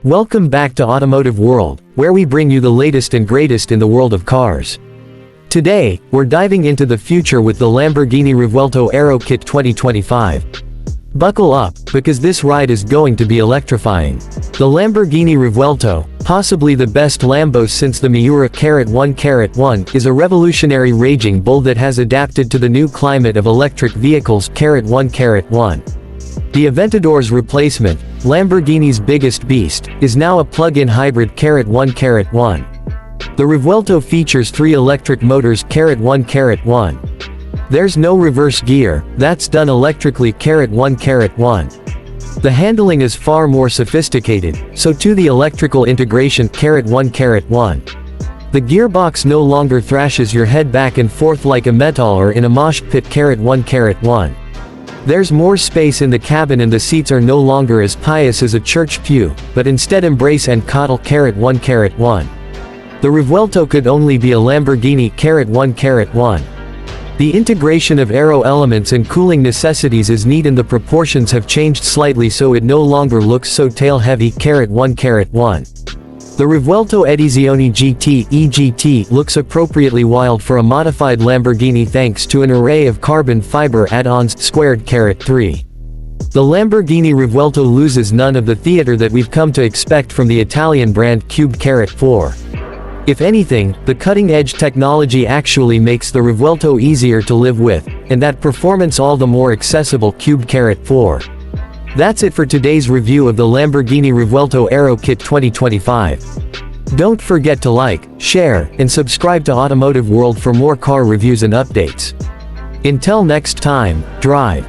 Welcome back to Automotive World, where we bring you the latest and greatest in the world of cars. Today, we're diving into the future with the Lamborghini Revuelto Aero Kit 2025. Buckle up, because this ride is going to be electrifying. The Lamborghini Revuelto, possibly the best Lambo since the Miura *1, is a revolutionary raging bull that has adapted to the new climate of electric vehicles *1. The Aventador's replacement, Lamborghini's biggest beast, is now a plug-in hybrid *1. The Revuelto features 3 electric motors *1. There's no reverse gear, that's done electrically *1. The handling is far more sophisticated, so too the electrical integration *1. The gearbox no longer thrashes your head back and forth like a metal or in a mosh pit *1. There's more space in the cabin and the seats are no longer as pious as a church pew, but instead embrace and coddle *1. The Revuelto could only be a Lamborghini *1. The integration of aero elements and cooling necessities is neat and the proportions have changed slightly so it no longer looks so tail-heavy *1. The Revuelto Edizione GT (EGT) looks appropriately wild for a modified Lamborghini thanks to an array of carbon fiber add-ons *3. The Lamborghini Revuelto loses none of the theater that we've come to expect from the Italian brand Cube *4. If anything, the cutting-edge technology actually makes the Revuelto easier to live with, and that performance all the more accessible Cube *4. That's it for today's review of the Lamborghini Revuelto Aero Kit 2025. Don't forget to like, share, and subscribe to Automotive World for more car reviews and updates. Until next time, drive